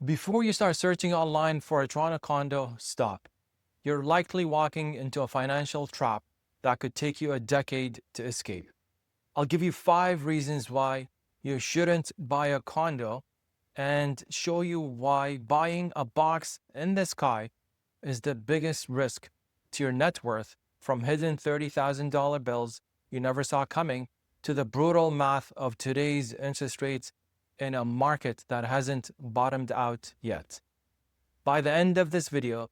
Before you start searching online for a Toronto condo, stop. You're likely walking into a financial trap that could take you a decade to escape. I'll give you 5 reasons why you shouldn't buy a condo and show you why buying a box in the sky is the biggest risk to your net worth, from hidden $30,000 bills you never saw coming to the brutal math of today's interest rates in a market that hasn't bottomed out yet. By the end of this video,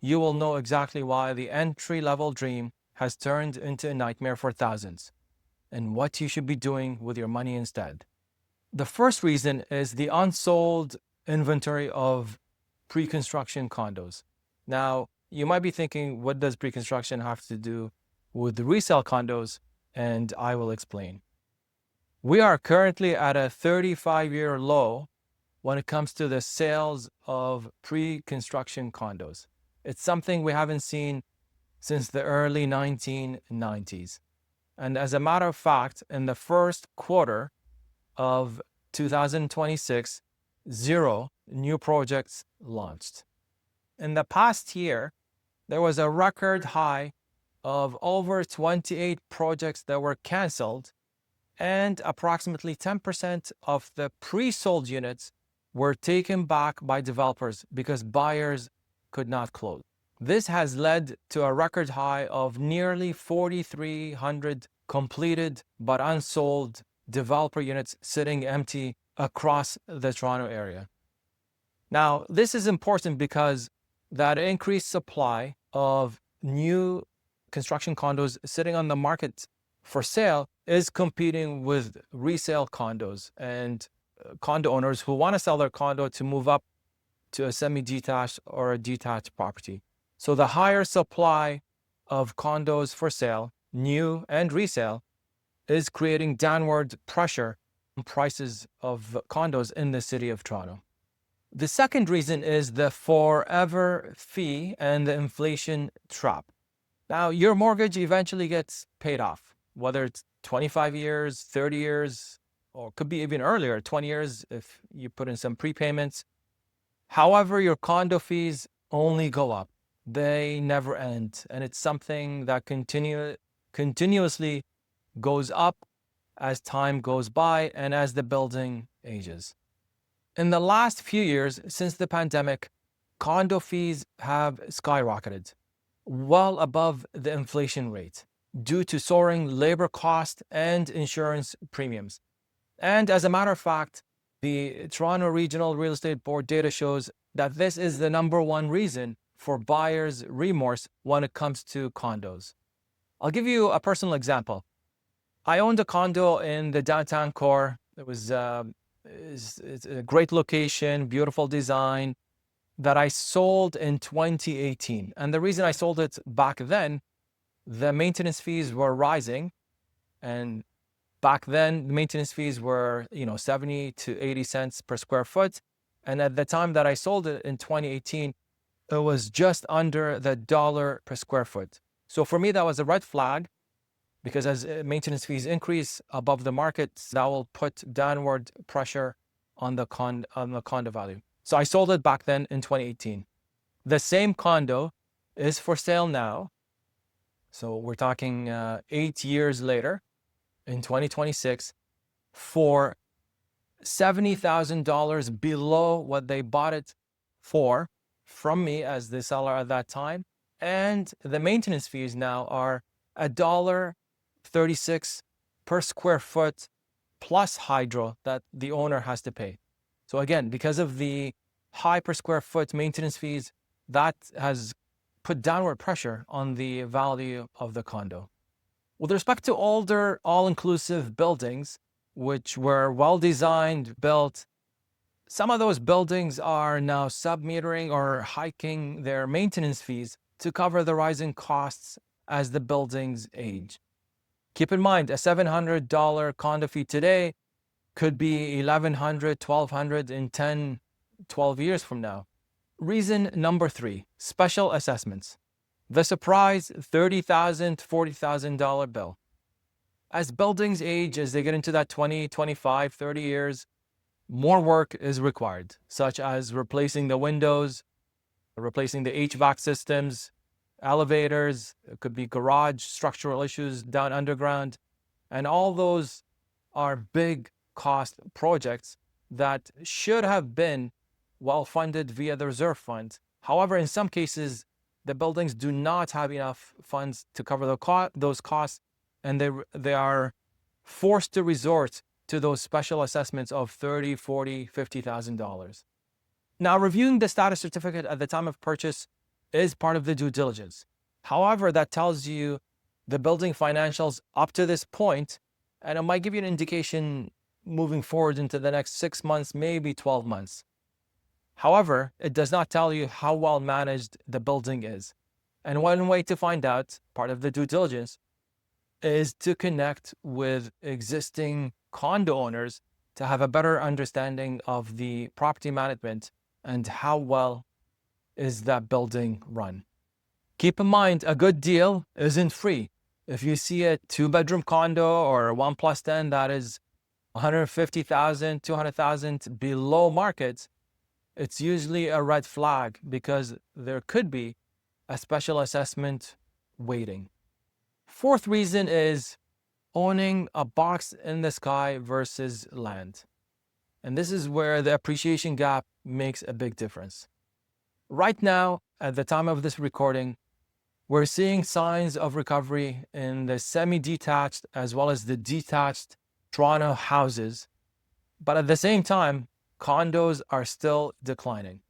you will know exactly why the entry-level dream has turned into a nightmare for thousands, and what you should be doing with your money instead. The first reason is the unsold inventory of pre-construction condos. Now, you might be thinking, what does pre-construction have to do with the resale condos? And I will explain. We are currently at a 35-year low when it comes to the sales of pre-construction condos. It's something we haven't seen since the early 1990s. And as a matter of fact, in the first quarter of 2026, 0 new projects launched. In the past year, there was a record high of over 28 projects that were canceled, and approximately 10% of the pre-sold units were taken back by developers because buyers could not close. This has led to a record high of nearly 4,300 completed but unsold developer units sitting empty across the Toronto area. Now, this is important because that increased supply of new construction condos sitting on the market for sale is competing with resale condos and condo owners who want to sell their condo to move up to a semi-detached or a detached property. So the higher supply of condos for sale, new and resale, is creating downward pressure on prices of condos in the city of Toronto. The second reason is the forever fee and the inflation trap. Now, your mortgage eventually gets paid off, whether it's 25 years, 30 years, or could be even earlier, 20 years if you put in some prepayments. However, your condo fees only go up. They never end. And it's something that continuously goes up as time goes by and as the building ages. In the last few years, since the pandemic, condo fees have skyrocketed, well above the inflation rate, due to soaring labor costs and insurance premiums. And as a matter of fact, the Toronto Regional Real Estate Board data shows that this is the #1 reason for buyers' remorse when it comes to condos. I'll give you a personal example. I owned a condo in the downtown core. It was it's a great location, beautiful design, that I sold in 2018. And the reason I sold it back then, the maintenance fees were rising. And back then, the maintenance fees were, 70 to 80 cents per square foot. And at the time that I sold it in 2018, it was just under the dollar per square foot. So for me, that was a red flag, because as maintenance fees increase above the market, that will put downward pressure on the condo value. So I sold it back then in 2018. The same condo is for sale now. So we're talking 8 years later in 2026 for $70,000 below what they bought it for from me as the seller at that time. And the maintenance fees now are $1.36 per square foot plus hydro that the owner has to pay. So again, because of the high per square foot maintenance fees, that has put downward pressure on the value of the condo. With respect to older all-inclusive buildings, which were well-designed, built, some of those buildings are now sub-metering or hiking their maintenance fees to cover the rising costs as the buildings age. Keep in mind, a $700 condo fee today could be $1,100, $1,200 in 10, 12 years from now. Reason number 3, special assessments. The surprise $30,000, $40,000 bill. As buildings age, as they get into that 20, 25, 30 years, more work is required, such as replacing the windows, replacing the HVAC systems, elevators, it could be garage structural issues down underground. And all those are big cost projects that should have been well funded via the reserve fund. However, in some cases, the buildings do not have enough funds to cover those costs, and they are forced to resort to those special assessments of $30,000, $40,000, $50,000. Now, reviewing the status certificate at the time of purchase is part of the due diligence. However, that tells you the building financials up to this point, and it might give you an indication moving forward into the next 6 months, maybe 12 months. However, it does not tell you how well managed the building is. And one way to find out, part of the due diligence, is to connect with existing condo owners to have a better understanding of the property management and how well is that building run. Keep in mind, a good deal isn't free. If you see a 2-bedroom condo or a 1+10 that is $150,000, $200,000 below market, it's usually a red flag because there could be a special assessment waiting. Fourth reason is owning a box in the sky versus land. And this is where the appreciation gap makes a big difference. Right now, at the time of this recording, we're seeing signs of recovery in the semi-detached as well as the detached Toronto houses. But at the same time, condos are still declining.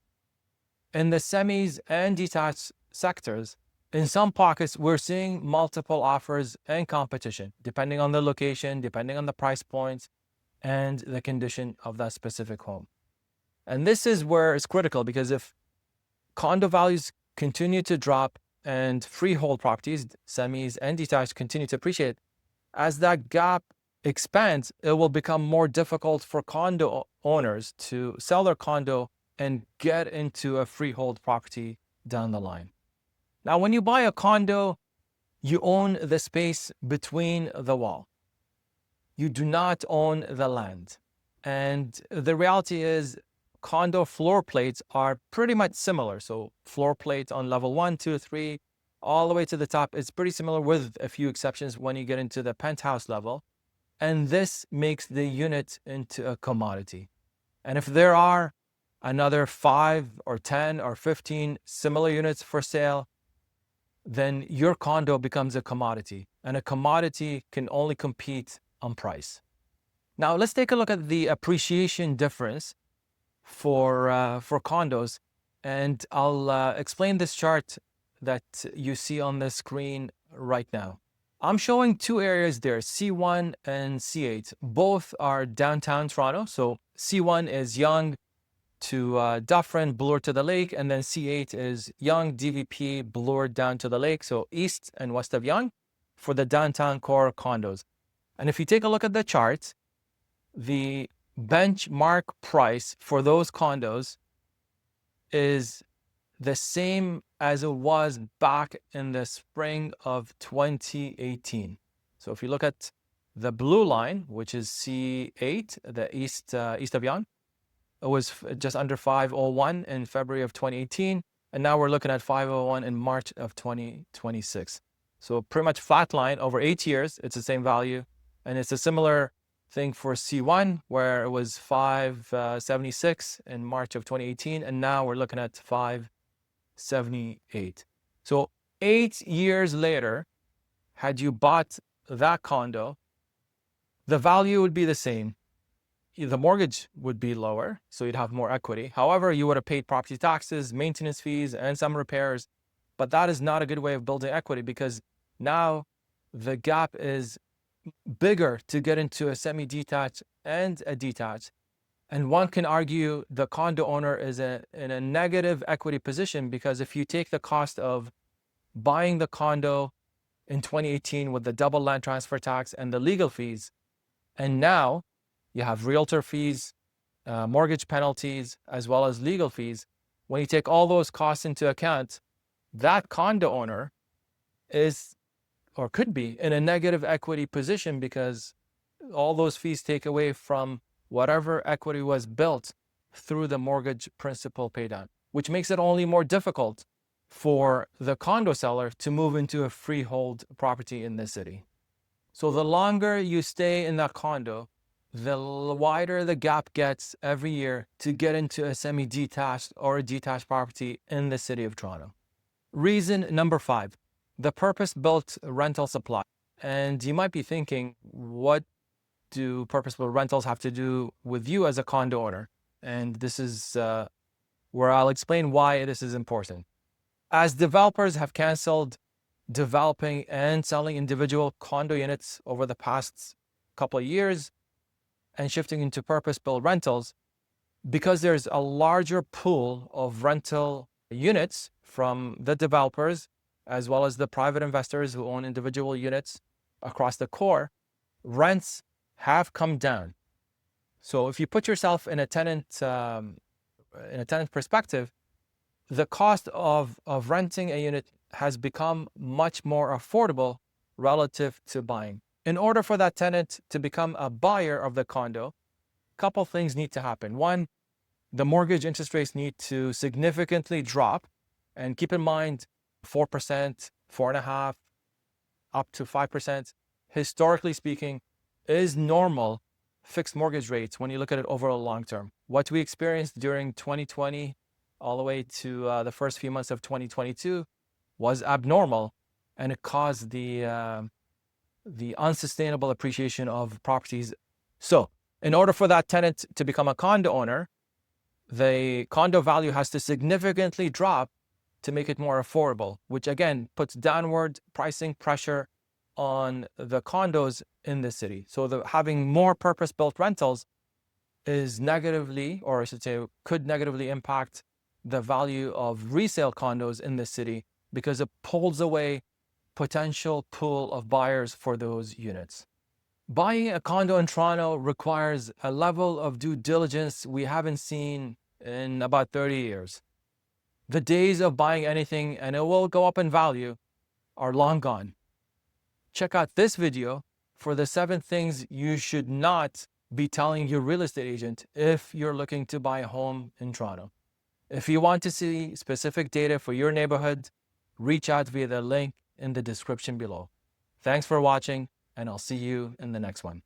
In the semis and detached sectors, in some pockets, we're seeing multiple offers and competition, depending on the location, depending on the price points, and the condition of that specific home. And this is where it's critical, because if condo values continue to drop and freehold properties, semis and detached, continue to appreciate, as that gap expands, it will become more difficult for condo owners to sell their condo and get into a freehold property down the line. Now, when you buy a condo, you own the space between the wall. You do not own the land. And the reality is condo floor plates are pretty much similar. So floor plate on level 1, 2, 3, all the way to the top is pretty similar, with a few exceptions when you get into the penthouse level. And this makes the unit into a commodity. And if there are another 5 or 10 or 15 similar units for sale, then your condo becomes a commodity, and a commodity can only compete on price. Now, let's take a look at the appreciation difference for condos, and I'll explain this chart that you see on the screen right now. I'm showing two areas there, C1 and C8. Both are downtown Toronto. So C1 is Yonge to Dufferin, Bloor to the lake, and then C8 is Yonge, DVP, Bloor down to the lake, so east and west of Yonge for the downtown core condos. And if you take a look at the chart, the benchmark price for those condos is the same as it was back in the spring of 2018. So if you look at the blue line, which is C8, the east of Yonge, it was just under 501 in February of 2018, and now we're looking at 501 in March of 2026. So pretty much flat line over 8 years, it's the same value. And it's a similar thing for C1, where it was 576 in March of 2018, and now we're looking at 578. So 8 years later, had you bought that condo, the value would be the same. The mortgage would be lower, so you'd have more equity. However, you would have paid property taxes, maintenance fees, and some repairs. But that is not a good way of building equity, because now the gap is bigger to get into a semi-detached and a detached. And one can argue the condo owner is in a negative equity position, because if you take the cost of buying the condo in 2018 with the double land transfer tax and the legal fees, and now you have realtor fees, mortgage penalties, as well as legal fees. When you take all those costs into account, that condo owner is, or could be, in a negative equity position, because all those fees take away from whatever equity was built through the mortgage principal paydown, which makes it only more difficult for the condo seller to move into a freehold property in the city. So the longer you stay in that condo, the wider the gap gets every year to get into a semi-detached or a detached property in the city of Toronto. Reason number 5, the purpose-built rental supply. And you might be thinking, what do purpose-built rentals have to do with you as a condo owner? And this is where I'll explain why this is important. As developers have canceled developing and selling individual condo units over the past couple of years and shifting into purpose-built rentals, because there's a larger pool of rental units from the developers as well as the private investors who own individual units across the core, rents have come down. So if you put yourself in a tenant perspective, the cost of renting a unit has become much more affordable relative to buying. In order for that tenant to become a buyer of the condo, a couple things need to happen. One, the mortgage interest rates need to significantly drop. And keep in mind, 4%, 4.5%, up to 5%, historically speaking, is normal fixed mortgage rates when you look at it over a long term. What we experienced during 2020 all the way to the first few months of 2022 was abnormal, and it caused the unsustainable appreciation of properties. So in order for that tenant to become a condo owner, the condo value has to significantly drop to make it more affordable, which again puts downward pricing pressure on the condos in the city. So having more purpose-built rentals is negatively, or I should say, could negatively impact the value of resale condos in the city because it pulls away potential pool of buyers for those units. Buying a condo in Toronto requires a level of due diligence we haven't seen in about 30 years. The days of buying anything and it will go up in value are long gone. Check out this video for the 7 things you should not be telling your real estate agent if you're looking to buy a home in Toronto. If you want to see specific data for your neighborhood, reach out via the link in the description below. Thanks for watching, and I'll see you in the next one.